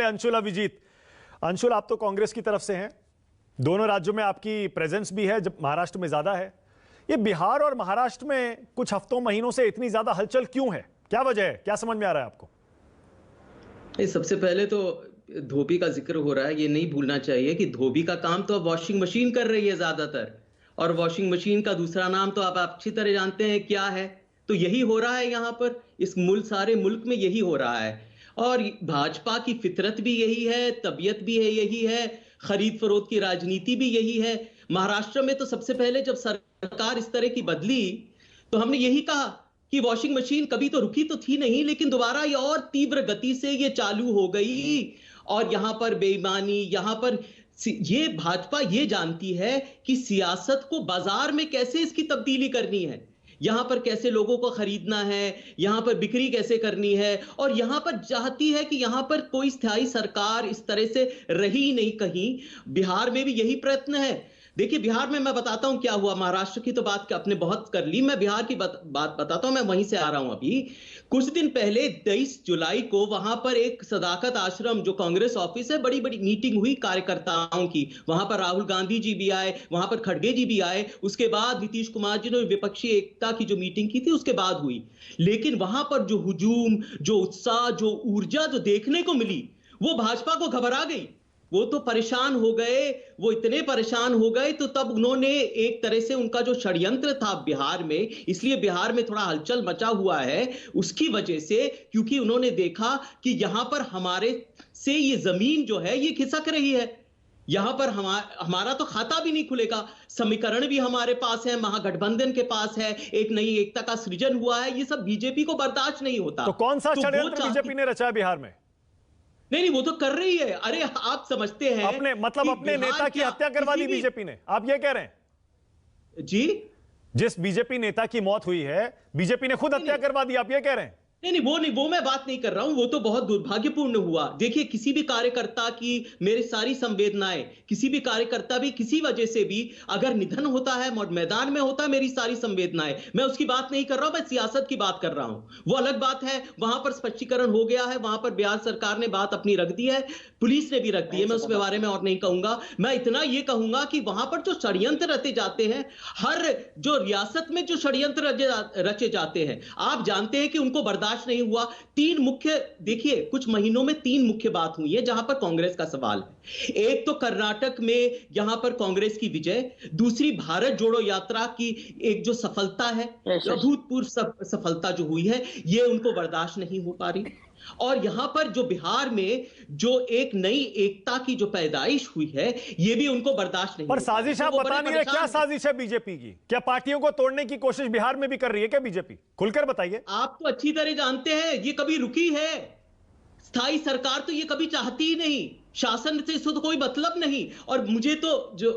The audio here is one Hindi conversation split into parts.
वाले अंशुल अभिजीत। अंशुल, आप तो कांग्रेस की तरफ से हैं, दोनों राज्यों में आपकी प्रेजेंस भी है, जब महाराष्ट्र में ज्यादा है। ये बिहार और महाराष्ट्र में कुछ हफ्तों महीनों से इतनी ज्यादा हलचल क्यों है? क्या वजह है? क्या समझ में आ रहा है आपको? सबसे पहले तो धोबी का जिक्र हो रहा है, ये नहीं भूलना चाहिए कि धोबी का काम तो अब वॉशिंग मशीन कर रही है ज्यादातर, और वॉशिंग मशीन का दूसरा नाम तो आप अच्छी तरह जानते हैं क्या है। तो यही हो रहा है यहाँ पर, इस सारे मुल्क में यही हो रहा है। और भाजपा की फितरत भी यही है, तबीयत भी है यही है, खरीद फरोख्त की राजनीति भी यही है। महाराष्ट्र में तो सबसे पहले जब सरकार इस तरह की बदली तो हमने यही कहा कि वॉशिंग मशीन कभी तो रुकी तो थी नहीं, लेकिन दोबारा ये और तीव्र गति से ये चालू हो गई। और यहां पर बेईमानी, यहां पर ये भाजपा ये जानती है कि सियासत को बाजार में कैसे इसकी तब्दीली करनी है, यहां पर कैसे लोगों को खरीदना है, यहां पर बिक्री कैसे करनी है, और यहां पर चाहती है कि यहां पर कोई स्थायी सरकार इस तरह से रही नहीं कहीं। बिहार में भी यही प्रयत्न है। देखिए, बिहार में मैं बताता हूं क्या हुआ। महाराष्ट्र की तो बात आपने बहुत कर ली, मैं बिहार की बात बताता हूं, मैं वहीं से आ रहा हूं। अभी कुछ दिन पहले 23 जुलाई को वहां पर एक सदाकत आश्रम जो कांग्रेस ऑफिस है, बड़ी बड़ी मीटिंग हुई कार्यकर्ताओं की। वहां पर राहुल गांधी जी भी आए, वहां पर खड़गे जी भी आए। उसके बाद नीतीश कुमार जी ने विपक्षी एकता की जो मीटिंग की थी उसके बाद हुई। लेकिन वहां पर जो हुजूम, जो उत्साह, जो ऊर्जा जो देखने को मिली, वो भाजपा को घबरा गई। वो तो परेशान हो गए, वो इतने परेशान हो गए। तो तब उन्होंने एक तरह से उनका जो षड्यंत्र था बिहार में, इसलिए बिहार में थोड़ा हलचल मचा हुआ है उसकी वजह से, क्योंकि उन्होंने देखा कि यहां पर हमारे से ये जमीन जो है ये खिसक रही है। यहां पर हमारा तो खाता भी नहीं खुलेगा, समीकरण भी हमारे पास है, महागठबंधन के पास है, एक नई एकता का सृजन हुआ है, ये सब बीजेपी को बर्दाश्त नहीं होता। तो कौन सा षड्यंत्र बीजेपी ने रचा है बिहार में? नहीं, वो तो कर रही है। अरे आप समझते हैं अपने नेता की हत्या करवा दी बीजेपी ने, आप ये कह रहे हैं? जी, जिस बीजेपी नेता की मौत हुई है, बीजेपी ने खुद हत्या करवा दी, आप ये कह रहे हैं? नहीं, वो मैं बात नहीं कर रहा हूं। वो तो बहुत दुर्भाग्यपूर्ण हुआ। देखिए, किसी भी कार्यकर्ता की मेरी सारी संवेदनाएं, किसी भी कार्यकर्ता भी किसी वजह से भी अगर निधन होता है, मैदान में होता है, मेरी सारी संवेदनाएं, मैं उसकी बात नहीं कर रहा हूं, मैं सियासत की बात कर रहा हूं। वो अलग बात है, वहां पर स्पष्टीकरण हो गया है, वहां पर बिहार सरकार ने बात अपनी रख दी है, पुलिस ने भी रख दी है। मैं उसके बारे में और नहीं कहूंगा। मैं इतना ये कहूंगा कि वहां पर जो षड्यंत्र रचे जाते हैं, हर जो रियासत में जो षड्यंत्र रचे जाते हैं, आप जानते हैं कि उनको बर्दाश्त नहीं हुआ। तीन मुख्य, देखिए, कुछ महीनों में तीन मुख्य बात हुई है जहां पर कांग्रेस का सवाल है। एक तो कर्नाटक में यहां पर कांग्रेस की विजय, दूसरी भारत जोड़ो यात्रा की एक जो सफलता है, अभूतपूर्व सफलता जो हुई है, ये उनको बर्दाश्त नहीं हो पा रही। और यहां पर जो बिहार में जो एक नई एकता की जो पैदाइश हुई है, ये भी उनको बर्दाश्त नहीं। पर साजिश आप बता नहीं रहे, क्या साजिश है बीजेपी की? क्या पार्टियों को तोड़ने की कोशिश बिहार में भी कर रही है क्या बीजेपी? खुलकर बताइए। आप तो अच्छी तरह जानते हैं ये कभी रुकी है। स्थायी सरकार तो ये कभी चाहती ही नहीं, शासन से इसको तो कोई मतलब नहीं। और मुझे तो जो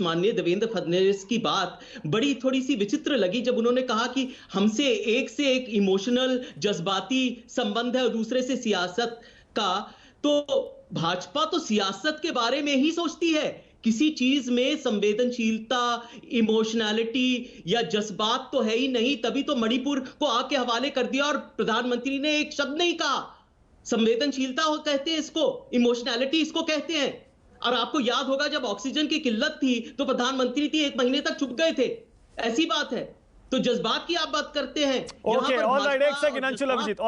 माननीय देवेंद्र फडणवीस की बात बड़ी थोड़ी सी विचित्र लगी, जब उन्होंने कहा कि हमसे एक से एक इमोशनल जज्बाती संबंध है और दूसरे से सियासत का। तो भाजपा तो सियासत के बारे में ही सोचती है, किसी चीज में संवेदनशीलता, इमोशनैलिटी या जज्बात तो है ही नहीं। तभी तो मणिपुर को आके हवाले कर दिया और प्रधानमंत्री ने एक शब्द नहीं कहा। संवेदनशीलता हो कहते हैं इसको, इमोशनैलिटी इसको कहते हैं। और आपको याद होगा जब ऑक्सीजन की किल्लत थी तो प्रधानमंत्री थी 1 महीने तक चुप गए थे, ऐसी बात है। तो जज्बात की आप बात करते हैं। ओके, ऑलराइट, एक सेकंड अंशुल अभिजीत।